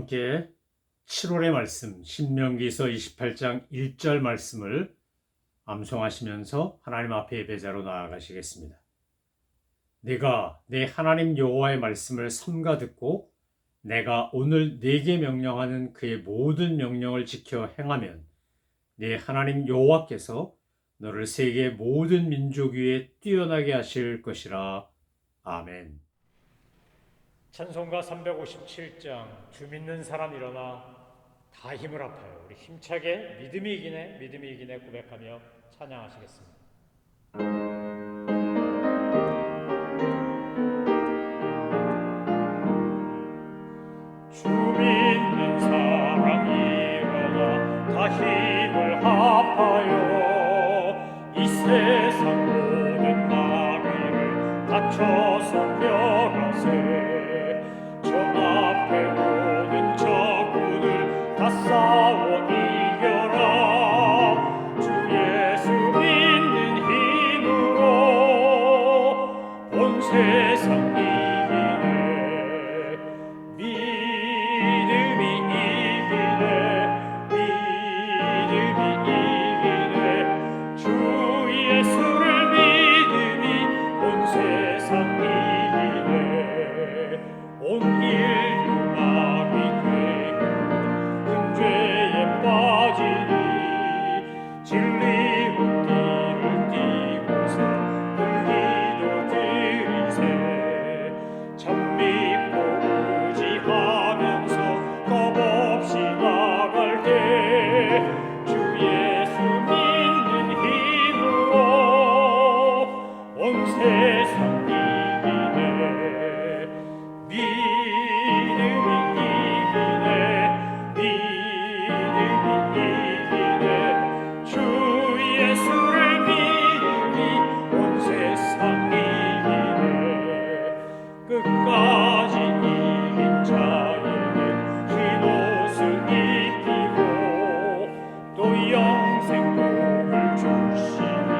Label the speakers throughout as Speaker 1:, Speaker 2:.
Speaker 1: 함께 7월의 말씀 신명기서 28장 1절 말씀을 암송하시면서 하나님 앞에 예배자로 나아가시겠습니다. 내가 내 하나님 여호와의 말씀을 삼가 듣고 내가 오늘 네게 명령하는 그의 모든 명령을 지켜 행하면 네 하나님 여호와께서 너를 세계 모든 민족 위에 뛰어나게 하실 것이라. 아멘. 찬송가 357장 주 믿는 사람 일어나 다 힘을 합하여 우리 힘차게 믿음이 이기네 믿음이 이기네 고백하며 찬양하시겠습니다. 주 믿는 사람 일어나 다 힘을 합하여 이 세상 모든 마귀를 다쳐서 멸하세. 저 앞에 오는 적군을 다 싸워 이겨라. 주 예수 믿는 힘으로 온 세상 이기네. 믿음이 이기네. 믿음이 이기네. 주 예수를 믿으니 온 세상 이기네. 온 인류 마귀 되고 큰 죄에 빠지니 진리로 띠를 띠고서 늘 기도드리세. 참 믿고 의지하면서 겁없이 나갈 때 주 예수 믿는 힘으로 온 세상 이기네. 믿음이 이기네. 믿음이 이기네. 주 예수를 믿으니 온 세상 이기네. 끝까지 이긴 자에게 흰 옷을 입히고 또 영생복을 주시니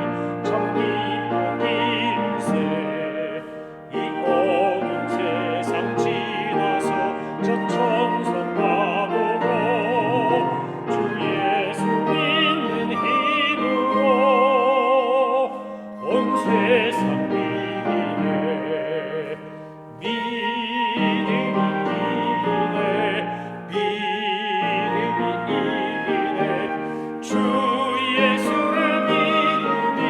Speaker 1: 참 기쁨일세. 이 어두운 세상 지나서 저 천성만으로 주 예수 믿는 힘으로 온 세상 이기네. 믿음이 이기네. 믿음이 이기네. 주 예수를 믿으니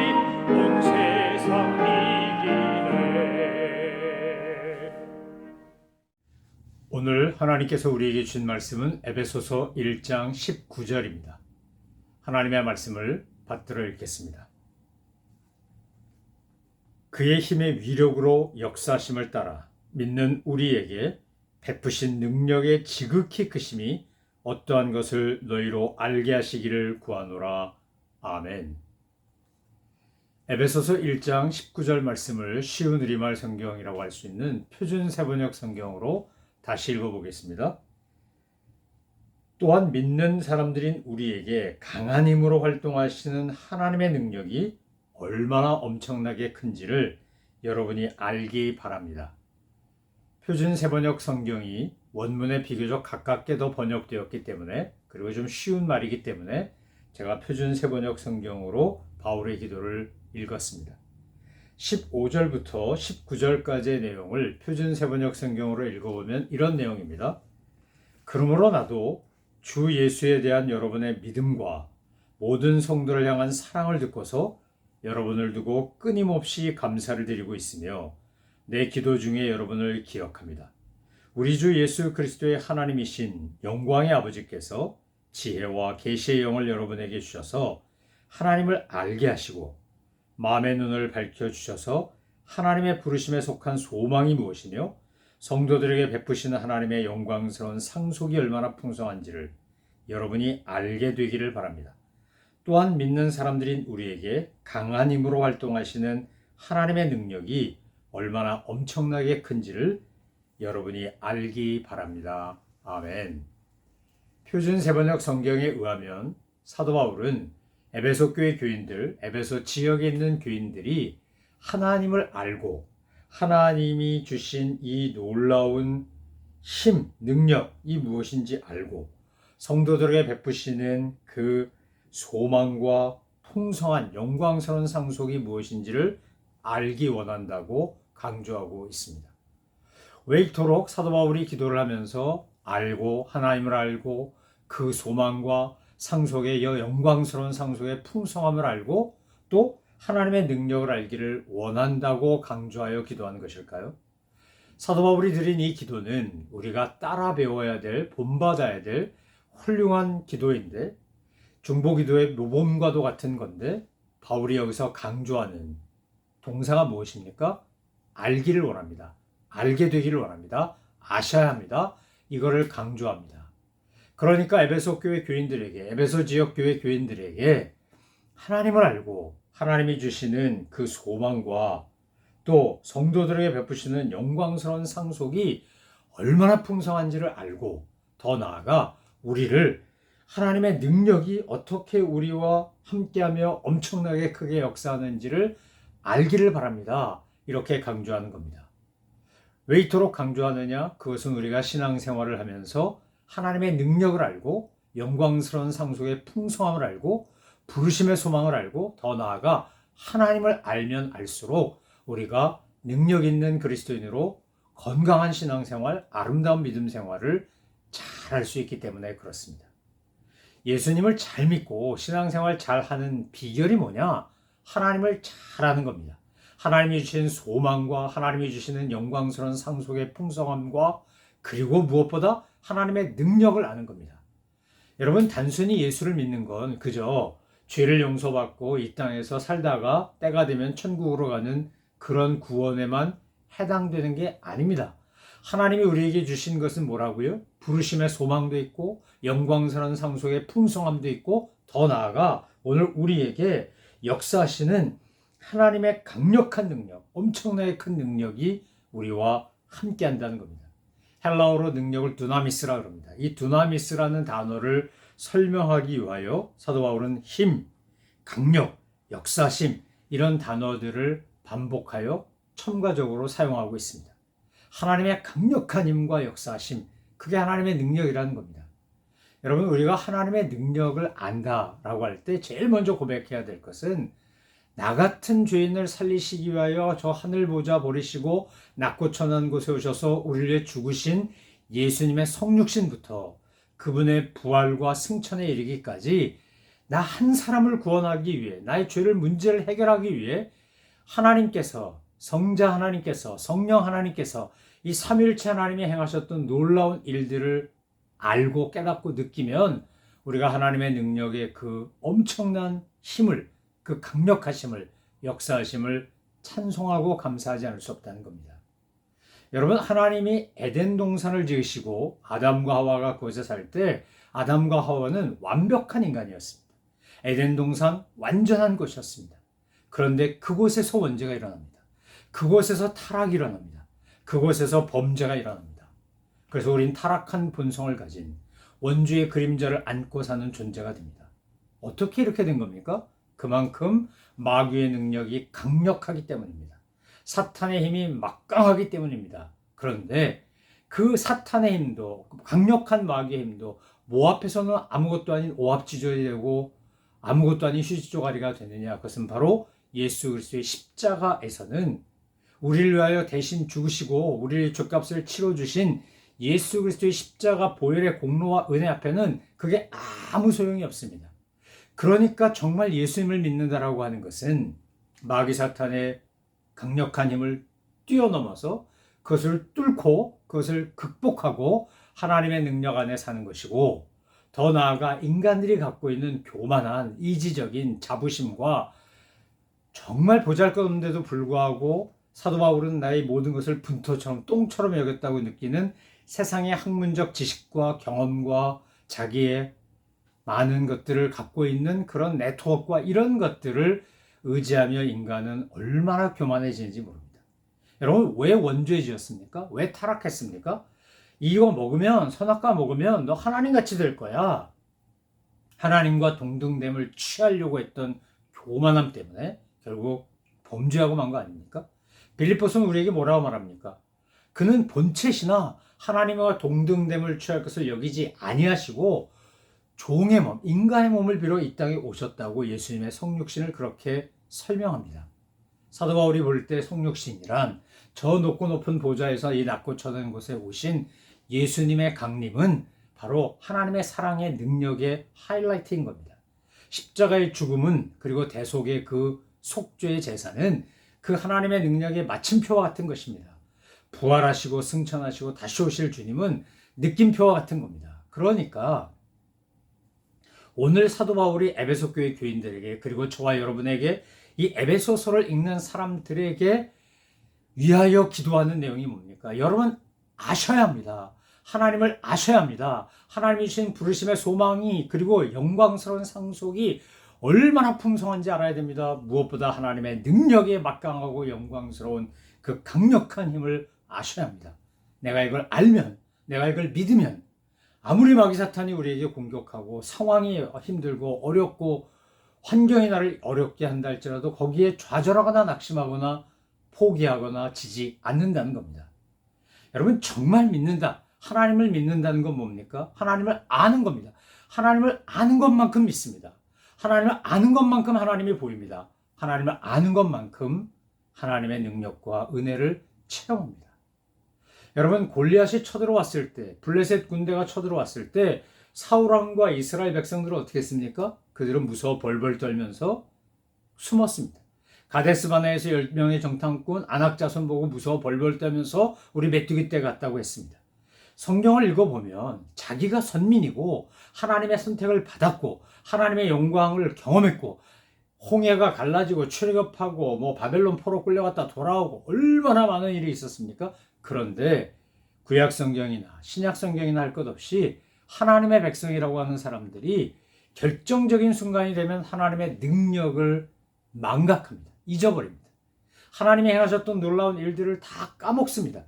Speaker 1: 온 세상 이기네. 오늘 하나님께서 우리에게 준 말씀은 에베소서 1장 19절입니다. 하나님의 말씀을 받들어 읽겠습니다. 그의 힘의 위력으로 역사심을 따라 믿는 우리에게 베푸신 능력의 지극히 크심이 어떠한 것을 너희로 알게 하시기를 구하노라. 아멘. 에베소서 1장 19절 말씀을 쉬운 우리말 성경이라고 할 수 있는 표준 세번역 성경으로 다시 읽어보겠습니다. 또한 믿는 사람들인 우리에게 강한 힘으로 활동하시는 하나님의 능력이 얼마나 엄청나게 큰지를 여러분이 알기 바랍니다. 표준 세번역 성경이 원문에 비교적 가깝게 더 번역되었기 때문에, 그리고 좀 쉬운 말이기 때문에 제가 표준 세번역 성경으로 바울의 기도를 읽었습니다. 15절부터 19절까지의 내용을 표준 세번역 성경으로 읽어보면 이런 내용입니다. 그러므로 나도 주 예수에 대한 여러분의 믿음과 모든 성도를 향한 사랑을 듣고서 여러분을 두고 끊임없이 감사를 드리고 있으며 내 기도 중에 여러분을 기억합니다. 우리 주 예수 그리스도의 하나님이신 영광의 아버지께서 지혜와 계시의 영을 여러분에게 주셔서 하나님을 알게 하시고 마음의 눈을 밝혀주셔서 하나님의 부르심에 속한 소망이 무엇이며 성도들에게 베푸시는 하나님의 영광스러운 상속이 얼마나 풍성한지를 여러분이 알게 되기를 바랍니다. 또한 믿는 사람들인 우리에게 강한 힘으로 활동하시는 하나님의 능력이 얼마나 엄청나게 큰지를 여러분이 알기 바랍니다. 아멘. 표준 세번역 성경에 의하면 사도 바울은 에베소 교회 교인들, 에베소 지역에 있는 교인들이 하나님을 알고 하나님이 주신 이 놀라운 힘, 능력이 무엇인지 알고 성도들에게 베푸시는 그 소망과 풍성한 영광스러운 상속이 무엇인지를 알기 원한다고 강조하고 있습니다. 왜 이토록 사도 바울이 기도를 하면서 알고 하나님을 알고 그 소망과 상속의 영광스러운 상속의 풍성함을 알고 또 하나님의 능력을 알기를 원한다고 강조하여 기도하는 것일까요? 사도 바울이 드린 이 기도는 우리가 따라 배워야 될, 본받아야 될 훌륭한 기도인데 중보기도의 모범과도 같은 건데 바울이 여기서 강조하는 동사가 무엇입니까? 알기를 원합니다. 알게 되기를 원합니다. 아셔야 합니다. 이거를 강조합니다. 그러니까 에베소 교회 교인들에게, 에베소 지역 교회 교인들에게 하나님을 알고 하나님이 주시는 그 소망과 또 성도들에게 베푸시는 영광스러운 상속이 얼마나 풍성한지를 알고 더 나아가 우리를 하나님의 능력이 어떻게 우리와 함께하며 엄청나게 크게 역사하는지를 알기를 바랍니다. 이렇게 강조하는 겁니다. 왜 이토록 강조하느냐? 그것은 우리가 신앙생활을 하면서 하나님의 능력을 알고 영광스러운 상속의 풍성함을 알고 부르심의 소망을 알고 더 나아가 하나님을 알면 알수록 우리가 능력 있는 그리스도인으로 건강한 신앙생활, 아름다운 믿음 생활을 잘 할 수 있기 때문에 그렇습니다. 예수님을 잘 믿고 신앙생활 잘 하는 비결이 뭐냐? 하나님을 잘 아는 겁니다. 하나님이 주신 소망과 하나님이 주시는 영광스러운 상속의 풍성함과 그리고 무엇보다 하나님의 능력을 아는 겁니다. 여러분, 단순히 예수를 믿는 건 그저 죄를 용서받고 이 땅에서 살다가 때가 되면 천국으로 가는 그런 구원에만 해당되는 게 아닙니다. 하나님이 우리에게 주신 것은 뭐라고요? 부르심의 소망도 있고 영광스러운 상속의 풍성함도 있고 더 나아가 오늘 우리에게 역사하시는 하나님의 강력한 능력, 엄청나게 큰 능력이 우리와 함께 한다는 겁니다. 헬라어로 능력을 두나미스라 그럽니다. 이 두나미스라는 단어를 설명하기 위하여 사도 바울은 힘, 강력, 역사심 이런 단어들을 반복하여 첨가적으로 사용하고 있습니다. 하나님의 강력한 힘과 역사심, 그게 하나님의 능력이라는 겁니다. 여러분, 우리가 하나님의 능력을 안다라고 할 때 제일 먼저 고백해야 될 것은 나 같은 죄인을 살리시기 위하여 저 하늘 보좌 버리시고 낮고 천한 곳에 오셔서 우리를 위해 죽으신 예수님의 성육신부터 그분의 부활과 승천에 이르기까지 나 한 사람을 구원하기 위해 나의 죄를 문제를 해결하기 위해 하나님께서 성자 하나님께서 성령 하나님께서 이 삼위일체 하나님이 행하셨던 놀라운 일들을 알고 깨닫고 느끼면 우리가 하나님의 능력의 그 엄청난 힘을 그 강력하심을 역사하심을 찬송하고 감사하지 않을 수 없다는 겁니다. 여러분, 하나님이 에덴 동산을 지으시고 아담과 하와가 그곳에 살 때 아담과 하와는 완벽한 인간이었습니다. 에덴 동산 완전한 곳이었습니다. 그런데 그곳에서 원죄가 일어납니다. 그곳에서 타락이 일어납니다. 그곳에서 범죄가 일어납니다. 그래서 우린 타락한 본성을 가진 원죄의 그림자를 안고 사는 존재가 됩니다. 어떻게 이렇게 된 겁니까? 그만큼 마귀의 능력이 강력하기 때문입니다. 사탄의 힘이 막강하기 때문입니다. 그런데 그 사탄의 힘도 강력한 마귀의 힘도 뭐 앞에서는 아무것도 아닌 오합지졸이 되고 아무것도 아닌 휴지조가리가 되느냐? 그것은 바로 예수 그리스도의 십자가에서는 우리를 위하여 대신 죽으시고 우리의 죄값을 치러주신 예수 그리스도의 십자가 보혈의 공로와 은혜 앞에는 그게 아무 소용이 없습니다. 그러니까 정말 예수님을 믿는다라고 하는 것은 마귀 사탄의 강력한 힘을 뛰어넘어서 그것을 뚫고 그것을 극복하고 하나님의 능력 안에 사는 것이고 더 나아가 인간들이 갖고 있는 교만한 이지적인 자부심과 정말 보잘것없는데도 불구하고 사도 바울은 나의 모든 것을 분토처럼 똥처럼 여겼다고 느끼는 세상의 학문적 지식과 경험과 자기의 많은 것들을 갖고 있는 그런 네트워크와 이런 것들을 의지하며 인간은 얼마나 교만해지는지 모릅니다. 여러분, 왜 원죄 지었습니까? 왜 타락했습니까? 이거 먹으면, 선악과 먹으면 너 하나님같이 될 거야. 하나님과 동등됨을 취하려고 했던 교만함 때문에 결국 범죄하고 만 거 아닙니까? 빌립보서는 우리에게 뭐라고 말합니까? 그는 본체시나 하나님과 동등됨을 취할 것을 여기지 아니하시고 종의 몸, 인간의 몸을 빌어 이 땅에 오셨다고 예수님의 성육신을 그렇게 설명합니다. 사도 바울이 볼 때 성육신이란 저 높고 높은 보좌에서 이 낮고 처된 곳에 오신 예수님의 강림은 바로 하나님의 사랑의 능력의 하이라이트인 겁니다. 십자가의 죽음은 그리고 대속의 그 속죄의 제사는 그 하나님의 능력의 마침표와 같은 것입니다. 부활하시고 승천하시고 다시 오실 주님은 느낌표와 같은 겁니다. 그러니까 오늘 사도 바울이 에베소 교회 교인들에게 그리고 저와 여러분에게 이 에베소서를 읽는 사람들에게 위하여 기도하는 내용이 뭡니까? 여러분 아셔야 합니다. 하나님을 아셔야 합니다. 하나님이 주신 부르심의 소망이 그리고 영광스러운 상속이 얼마나 풍성한지 알아야 됩니다. 무엇보다 하나님의 능력에 막강하고 영광스러운 그 강력한 힘을 아셔야 합니다. 내가 이걸 알면, 내가 이걸 믿으면 아무리 마귀 사탄이 우리에게 공격하고 상황이 힘들고 어렵고 환경이 나를 어렵게 한다 할지라도 거기에 좌절하거나 낙심하거나 포기하거나 지지 않는다는 겁니다. 여러분 정말 믿는다. 하나님을 믿는다는 건 뭡니까? 하나님을 아는 겁니다. 하나님을 아는 것만큼 믿습니다. 하나님을 아는 것만큼 하나님이 보입니다. 하나님을 아는 것만큼 하나님의 능력과 은혜를 체험합니다. 여러분 골리앗이 쳐들어왔을 때 블레셋 군대가 쳐들어왔을 때 사울왕과 이스라엘 백성들은 어떻게 했습니까? 그들은 무서워 벌벌 떨면서 숨었습니다. 가데스바네에서 10명의 정탐꾼 안악자손 보고 무서워 벌벌 떨면서 우리 메뚜기 떼 같다고 했습니다. 성경을 읽어보면 자기가 선민이고 하나님의 선택을 받았고 하나님의 영광을 경험했고 홍해가 갈라지고 출애굽하고 바벨론 포로 끌려갔다 돌아오고 얼마나 많은 일이 있었습니까? 그런데 구약 성경이나 신약 성경이나 할 것 없이 하나님의 백성이라고 하는 사람들이 결정적인 순간이 되면 하나님의 능력을 망각합니다. 잊어버립니다. 하나님이 행하셨던 놀라운 일들을 다 까먹습니다.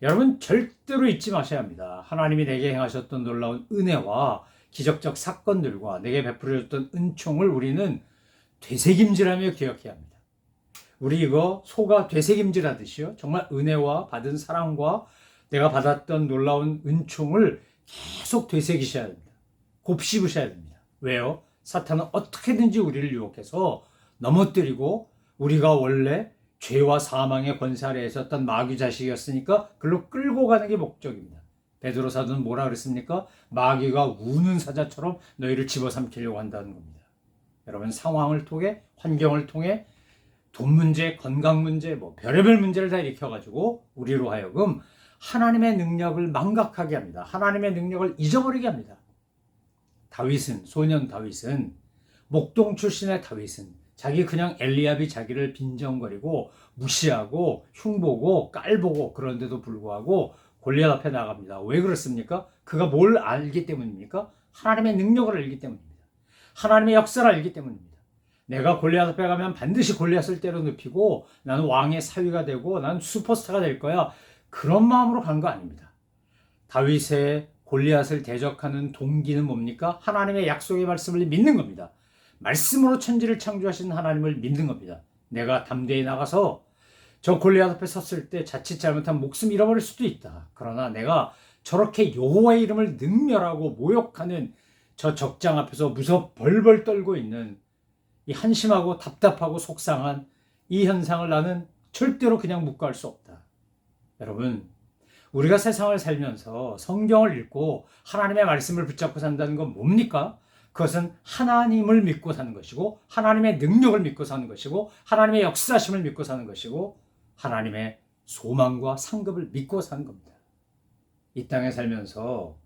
Speaker 1: 여러분 절대로 잊지 마셔야 합니다. 하나님이 내게 행하셨던 놀라운 은혜와 기적적 사건들과 내게 베풀어줬던 은총을 우리는 되새김질하며 기억해야 합니다. 우리 이거 소가 되새김질하듯이요. 정말 은혜와 받은 사랑과 내가 받았던 놀라운 은총을 계속 되새기셔야 됩니다. 곱씹으셔야 됩니다. 왜요? 사탄은 어떻게든지 우리를 유혹해서 넘어뜨리고 우리가 원래 죄와 사망의 권세 아래에 있었던 마귀 자식이었으니까 그걸로 끌고 가는 게 목적입니다. 베드로 사도는 뭐라 그랬습니까? 마귀가 우는 사자처럼 너희를 집어삼키려고 한다는 겁니다. 여러분 상황을 통해 환경을 통해 돈 문제, 건강 문제, 별의별 문제를 다 일으켜가지고 우리로 하여금 하나님의 능력을 망각하게 합니다. 하나님의 능력을 잊어버리게 합니다. 소년 다윗은 목동 출신의 다윗은 자기 그냥 엘리압이 자기를 빈정거리고 무시하고 흉보고 깔보고 그런데도 불구하고 골리앗 앞에 나갑니다. 왜 그렇습니까? 그가 뭘 알기 때문입니까? 하나님의 능력을 알기 때문입니다. 하나님의 역사를 알기 때문입니다. 내가 골리앗 앞에 가면 반드시 골리앗을 때려 눕히고 나는 왕의 사위가 되고 나는 슈퍼스타가 될 거야. 그런 마음으로 간 거 아닙니다. 다윗의 골리앗을 대적하는 동기는 뭡니까? 하나님의 약속의 말씀을 믿는 겁니다. 말씀으로 천지를 창조하신 하나님을 믿는 겁니다. 내가 담대히 나가서 저 골리앗 앞에 섰을 때 자칫 잘못하면 목숨 잃어버릴 수도 있다. 그러나 내가 저렇게 여호와의 이름을 능멸하고 모욕하는 저 적장 앞에서 무서 벌벌 떨고 있는 이 한심하고 답답하고 속상한 이 현상을 나는 절대로 그냥 묵과할 수 없다. 여러분, 우리가 세상을 살면서 성경을 읽고 하나님의 말씀을 붙잡고 산다는 건 뭡니까? 그것은 하나님을 믿고 사는 것이고 하나님의 능력을 믿고 사는 것이고 하나님의 역사심을 믿고 사는 것이고 하나님의 소망과 상급을 믿고 사는 겁니다. 이 땅에 살면서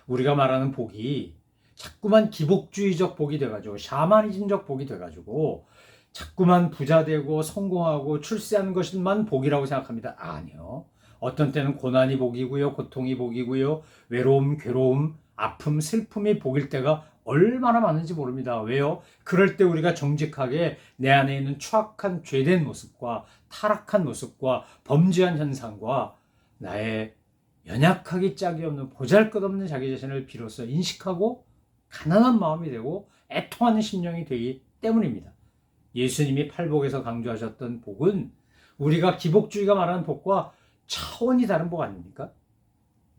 Speaker 1: 우리가 말하는 복이 자꾸만 기복주의적 복이 돼가지고 샤머니즘적 복이 돼가지고 자꾸만 부자 되고 성공하고 출세하는 것만 복이라고 생각합니다. 아니요. 어떤 때는 고난이 복이고요. 고통이 복이고요. 외로움, 괴로움, 아픔, 슬픔이 복일 때가 얼마나 많은지 모릅니다. 왜요? 그럴 때 우리가 정직하게 내 안에 있는 추악한 죄된 모습과 타락한 모습과 범죄한 현상과 나의 연약하기 짝이 없는 보잘것없는 자기 자신을 비로소 인식하고 가난한 마음이 되고 애통하는 심령이 되기 때문입니다. 예수님이 팔복에서 강조하셨던 복은 우리가 기복주의가 말하는 복과 차원이 다른 복 아닙니까?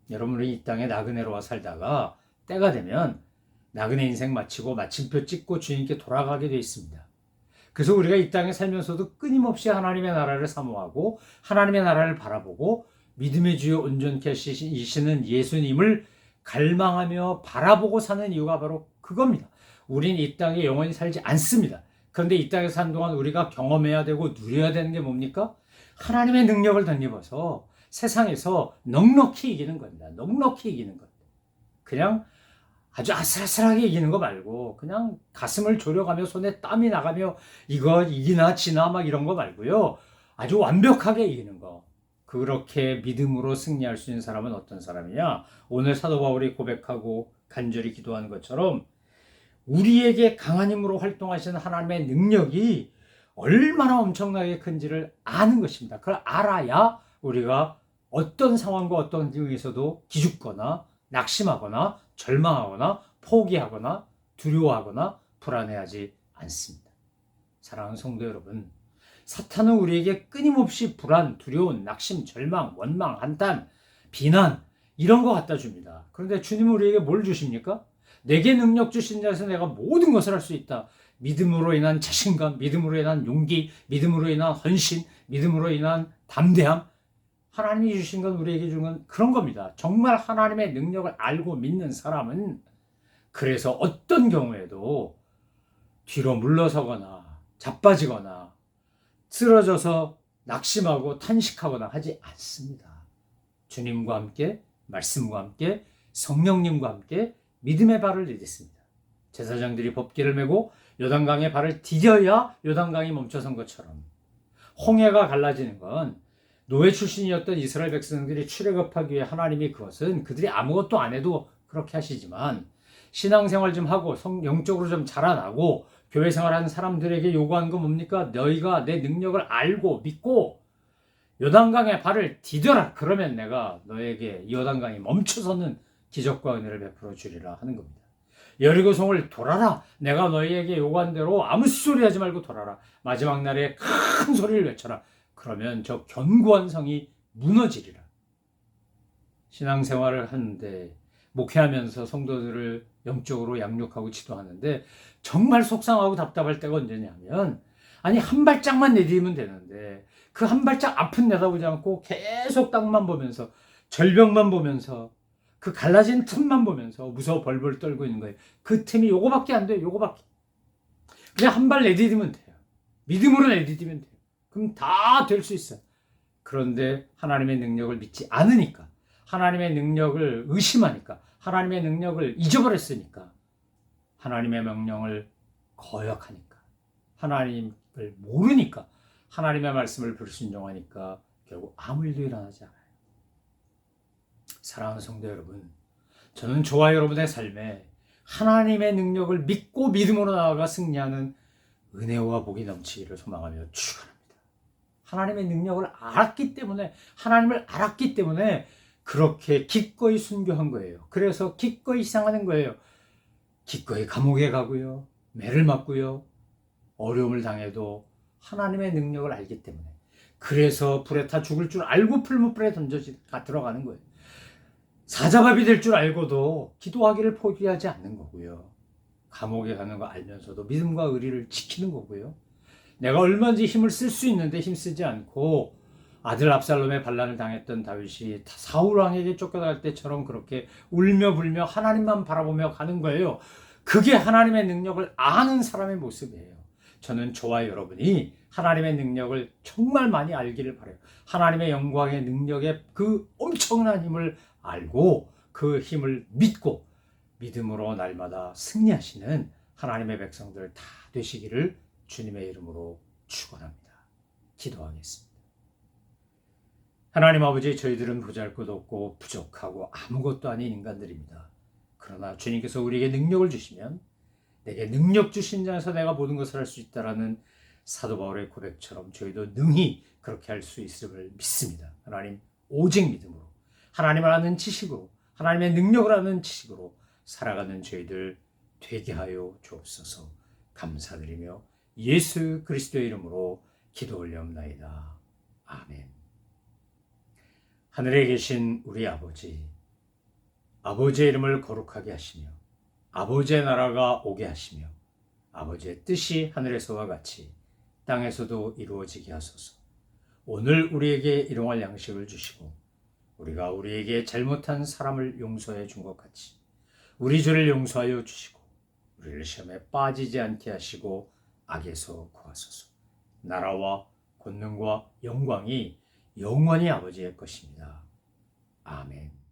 Speaker 1: 여러분, 우리 이 땅에 나그네로와 살다가 때가 되면 나그네 인생 마치고 마침표 찍고 주님께 돌아가게 되어 있습니다. 그래서 우리가 이 땅에 살면서도 끊임없이 하나님의 나라를 사모하고 하나님의 나라를 바라보고 믿음의 주요 온전케 하시는 예수님을 갈망하며 바라보고 사는 이유가 바로 그겁니다. 우린 이 땅에 영원히 살지 않습니다. 그런데 이 땅에 사는 동안 우리가 경험해야 되고 누려야 되는 게 뭡니까? 하나님의 능력을 덧입어서 세상에서 넉넉히 이기는 겁니다. 넉넉히 이기는 것. 그냥 아주 아슬아슬하게 이기는 거 말고 그냥 가슴을 졸여가며 손에 땀이 나가며 이거 이기나 지나 막 이런 거 말고요. 아주 완벽하게 이기는 거. 그렇게 믿음으로 승리할 수 있는 사람은 어떤 사람이냐? 오늘 사도 바울이 고백하고 간절히 기도하는 것처럼 우리에게 강한 힘으로 활동하시는 하나님의 능력이 얼마나 엄청나게 큰지를 아는 것입니다. 그걸 알아야 우리가 어떤 상황과 어떤 상황에서도 기죽거나 낙심하거나 절망하거나 포기하거나 두려워하거나 불안해하지 않습니다. 사랑하는 성도 여러분, 사탄은 우리에게 끊임없이 불안, 두려움, 낙심, 절망, 원망, 한탄, 비난 이런 거 갖다 줍니다. 그런데 주님은 우리에게 뭘 주십니까? 내게 능력 주신 자에서 내가 모든 것을 할 수 있다. 믿음으로 인한 자신감, 믿음으로 인한 용기, 믿음으로 인한 헌신, 믿음으로 인한 담대함. 하나님이 주신 건 우리에게 주는 건 그런 겁니다. 정말 하나님의 능력을 알고 믿는 사람은 그래서 어떤 경우에도 뒤로 물러서거나 자빠지거나 쓰러져서 낙심하고 탄식하거나 하지 않습니다. 주님과 함께, 말씀과 함께, 성령님과 함께 믿음의 발을 내딛습니다. 제사장들이 법궤를 메고 요단강에 발을 디뎌야 요단강이 멈춰선 것처럼 홍해가 갈라지는 건 노예 출신이었던 이스라엘 백성들이 출애굽하기 위해 하나님이 그것은 그들이 아무것도 안 해도 그렇게 하시지만 신앙생활 좀 하고 영적으로 좀 자라나고 교회 생활하는 사람들에게 요구하는 건 뭡니까? 너희가 내 능력을 알고 믿고 요단강에 발을 디뎌라. 그러면 내가 너에게 요단강이 멈춰서는 기적과 은혜를 베풀어 주리라 하는 겁니다. 여리고성을 돌아라. 내가 너희에게 요구한 대로 아무 소리 하지 말고 돌아라. 마지막 날에 큰 소리를 외쳐라. 그러면 저 견고한 성이 무너지리라. 신앙생활을 하는데 목회하면서 성도들을 영적으로 양육하고 지도하는데 정말 속상하고 답답할 때가 언제냐면 아니 한 발짝만 내디디면 되는데 그 한 발짝 앞은 내다보지 않고 계속 땅만 보면서 절벽만 보면서 그 갈라진 틈만 보면서 무서워 벌벌 떨고 있는 거예요. 그 틈이 요거밖에 안 돼요. 요거밖에. 그냥 한 발 내디디면 돼요. 믿음으로 내디디면 돼요. 그럼 다 될 수 있어요. 그런데 하나님의 능력을 믿지 않으니까, 하나님의 능력을 의심하니까, 하나님의 능력을 잊어버렸으니까, 하나님의 명령을 거역하니까, 하나님을 모르니까, 하나님의 말씀을 불순종하니까 결국 아무 일도 일어나지 않아요. 사랑하는 성도 여러분, 저는 저와 여러분의 삶에 하나님의 능력을 믿고 믿음으로 나아가 승리하는 은혜와 복이 넘치기를 소망하며 축원합니다. 하나님의 능력을 알았기 때문에, 하나님을 알았기 때문에 그렇게 기꺼이 순교한 거예요. 그래서 기꺼이 희생하는 거예요. 기꺼이 감옥에 가고요, 매를 맞고요, 어려움을 당해도 하나님의 능력을 알기 때문에, 그래서 불에 타 죽을 줄 알고 풀무불에 들어가는 거예요. 사자밥이 될 줄 알고도 기도하기를 포기하지 않는 거고요. 감옥에 가는 거 알면서도 믿음과 의리를 지키는 거고요. 내가 얼마든지 힘을 쓸 수 있는데 힘쓰지 않고 아들 압살롬의 반란을 당했던 다윗이 사울 왕에게 쫓겨날 때처럼 그렇게 울며 불며 하나님만 바라보며 가는 거예요. 그게 하나님의 능력을 아는 사람의 모습이에요. 저는 저와 여러분이 하나님의 능력을 정말 많이 알기를 바라요. 하나님의 영광의 능력의 그 엄청난 힘을 알고 그 힘을 믿고 믿음으로 날마다 승리하시는 하나님의 백성들 다 되시기를 주님의 이름으로 축원합니다. 기도하겠습니다. 하나님 아버지, 저희들은 보잘것없고 부족하고 아무것도 아닌 인간들입니다. 그러나 주님께서 우리에게 능력을 주시면 내게 능력 주신 자에서 내가 모든 것을 할 수 있다라는 사도 바울의 고백처럼 저희도 능히 그렇게 할 수 있음을 믿습니다. 하나님, 오직 믿음으로, 하나님을 아는 지식으로, 하나님의 능력을 아는 지식으로 살아가는 저희들 되게 하여 주옵소서. 감사드리며 예수 그리스도의 이름으로 기도 올려옵나이다. 아멘. 하늘에 계신 우리 아버지, 아버지의 이름을 거룩하게 하시며 아버지의 나라가 오게 하시며 아버지의 뜻이 하늘에서와 같이 땅에서도 이루어지게 하소서. 오늘 우리에게 일용할 양식을 주시고 우리가 우리에게 잘못한 사람을 용서해 준 것 같이 우리 죄를 용서하여 주시고 우리를 시험에 빠지지 않게 하시고 악에서 구하소서. 나라와 권능과 영광이 영원히 아버지의 것입니다. 아멘.